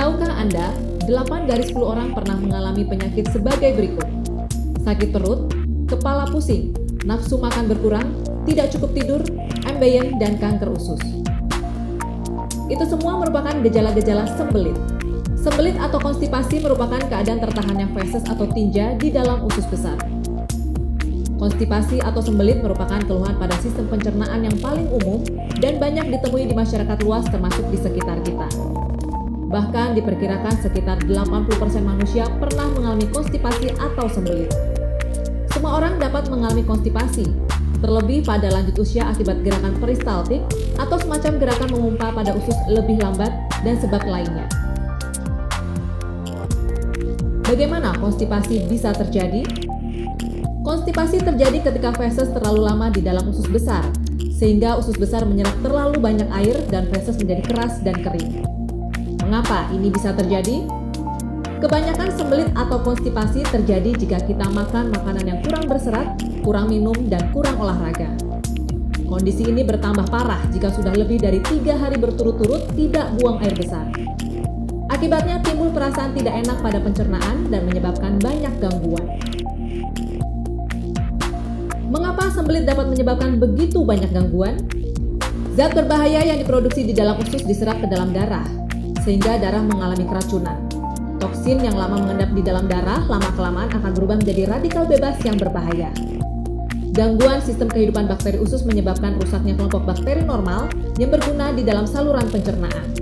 Tahukah Anda, 8 dari 10 orang pernah mengalami penyakit sebagai berikut: sakit perut, kepala pusing, nafsu makan berkurang, tidak cukup tidur, ambeien, dan kanker usus. Itu semua merupakan gejala-gejala sembelit. Sembelit atau konstipasi merupakan keadaan tertahannya feses atau tinja di dalam usus besar. Konstipasi atau sembelit merupakan keluhan pada sistem pencernaan yang paling umum dan banyak ditemui di masyarakat luas termasuk di sekitar kita. Bahkan diperkirakan sekitar 80% manusia pernah mengalami konstipasi atau sembelit. Semua orang dapat mengalami konstipasi, terlebih pada lanjut usia akibat gerakan peristaltik atau semacam gerakan mengumpa pada usus lebih lambat dan sebab lainnya. Bagaimana konstipasi bisa terjadi? Konstipasi terjadi ketika feses terlalu lama di dalam usus besar, sehingga usus besar menyerap terlalu banyak air dan feses menjadi keras dan kering. Mengapa ini bisa terjadi? Kebanyakan sembelit atau konstipasi terjadi jika kita makan makanan yang kurang berserat, kurang minum, dan kurang olahraga. Kondisi ini bertambah parah jika sudah lebih dari 3 hari berturut-turut tidak buang air besar. Akibatnya timbul perasaan tidak enak pada pencernaan dan menyebabkan banyak gangguan. Mengapa sembelit dapat menyebabkan begitu banyak gangguan? Zat berbahaya yang diproduksi di dalam usus diserap ke dalam darah, sehingga darah mengalami keracunan. Toksin yang lama mengendap di dalam darah lama-kelamaan akan berubah menjadi radikal bebas yang berbahaya. Gangguan sistem kehidupan bakteri usus menyebabkan rusaknya kelompok bakteri normal yang berguna di dalam saluran pencernaan.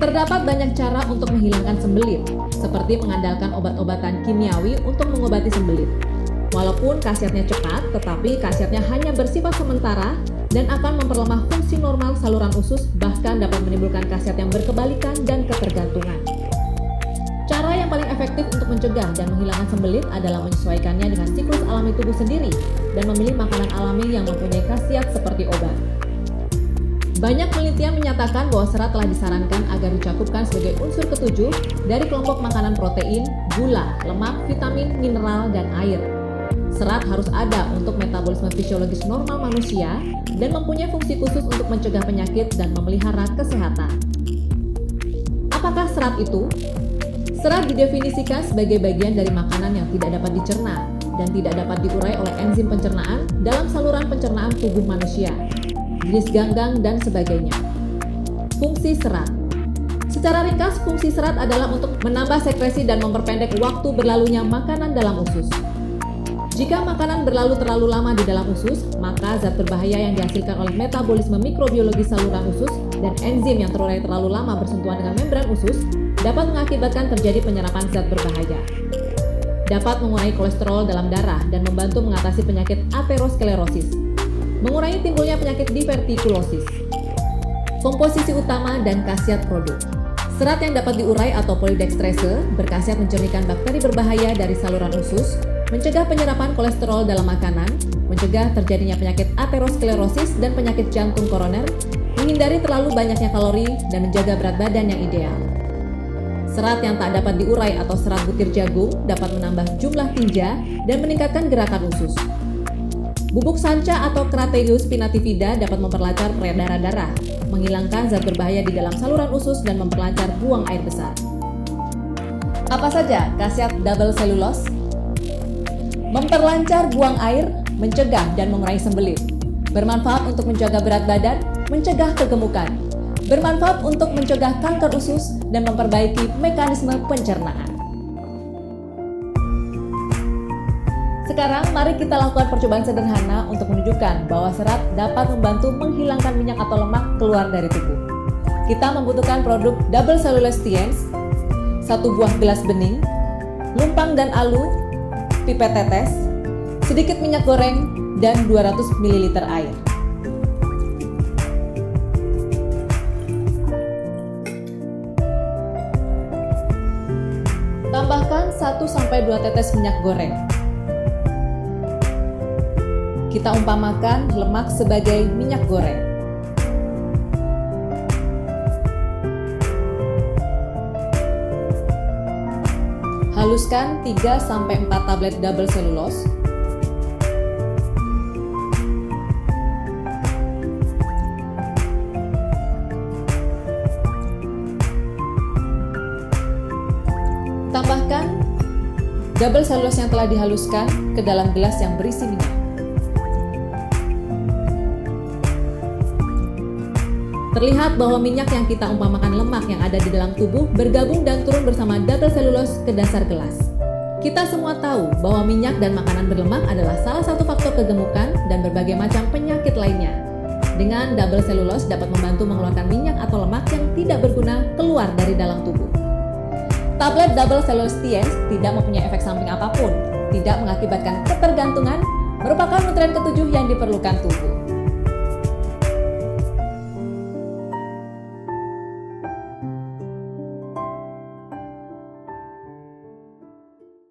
Terdapat banyak cara untuk menghilangkan sembelit, seperti mengandalkan obat-obatan kimiawi untuk mengobati sembelit. Walaupun khasiatnya cepat, tetapi khasiatnya hanya bersifat sementara dan akan memperlemah fungsi normal saluran usus, bahkan dapat menimbulkan khasiat yang berkebalikan dan ketergantungan. Cara yang paling efektif untuk mencegah dan menghilangkan sembelit adalah menyesuaikannya dengan siklus alami tubuh sendiri dan memilih makanan alami yang mempunyai khasiat seperti obat. Banyak penelitian menyatakan bahwa serat telah disarankan agar dicakupkan sebagai unsur ketujuh dari kelompok makanan protein, gula, lemak, vitamin, mineral, dan air. Serat harus ada untuk metabolisme fisiologis normal manusia dan mempunyai fungsi khusus untuk mencegah penyakit dan memelihara kesehatan. Apakah serat itu? Serat didefinisikan sebagai bagian dari makanan yang tidak dapat dicerna dan tidak dapat diurai oleh enzim pencernaan dalam saluran pencernaan tubuh manusia, jenis ganggang, dan sebagainya. Fungsi serat. Secara ringkas, fungsi serat adalah untuk menambah sekresi dan memperpendek waktu berlalunya makanan dalam usus. Jika makanan berlalu terlalu lama di dalam usus, maka zat berbahaya yang dihasilkan oleh metabolisme mikrobiologi saluran usus dan enzim yang terurai terlalu lama bersentuhan dengan membran usus dapat mengakibatkan terjadi penyerapan zat berbahaya. Dapat mengurangi kolesterol dalam darah dan membantu mengatasi penyakit aterosklerosis, mengurangi timbulnya penyakit divertikulosis. Komposisi utama dan khasiat produk. Serat yang dapat diurai atau polydextrase berkhasiat mencernihkan bakteri berbahaya dari saluran usus, mencegah penyerapan kolesterol dalam makanan, mencegah terjadinya penyakit aterosklerosis dan penyakit jantung koroner, menghindari terlalu banyaknya kalori, dan menjaga berat badan yang ideal. Serat yang tak dapat diurai atau serat butir jagung dapat menambah jumlah tinja dan meningkatkan gerakan usus. Bubuk sanca atau Crateus pinatifida dapat memperlancar peredaran darah, menghilangkan zat berbahaya di dalam saluran usus dan memperlancar buang air besar. Apa saja khasiat double cellulose? Memperlancar buang air, mencegah dan mengurangi sembelit. Bermanfaat untuk menjaga berat badan, mencegah kegemukan. Bermanfaat untuk mencegah kanker usus dan memperbaiki mekanisme pencernaan. Sekarang mari kita lakukan percobaan sederhana untuk menunjukkan bahwa serat dapat membantu menghilangkan minyak atau lemak keluar dari tubuh. Kita membutuhkan produk Double Cellulose Science, 1 buah gelas bening, lumpang dan alu, pipet tetes, sedikit minyak goreng, dan 200 ml air. Tambahkan 1-2 tetes minyak goreng. Kita umpamakan lemak sebagai minyak goreng. Haluskan 3-4 tablet double cellulose. Tambahkan double selulose yang telah dihaluskan ke dalam gelas yang berisi minyak. Terlihat bahwa minyak yang kita umpamakan lemak yang ada di dalam tubuh bergabung dan turun bersama double selulose ke dasar gelas. Kita semua tahu bahwa minyak dan makanan berlemak adalah salah satu faktor kegemukan dan berbagai macam penyakit lainnya. Dengan double selulose dapat membantu mengeluarkan minyak atau lemak yang tidak berguna keluar dari dalam tubuh. Tablet double selulose TS tidak mempunyai efek samping apapun, tidak mengakibatkan ketergantungan, merupakan nutrien ketujuh yang diperlukan tubuh.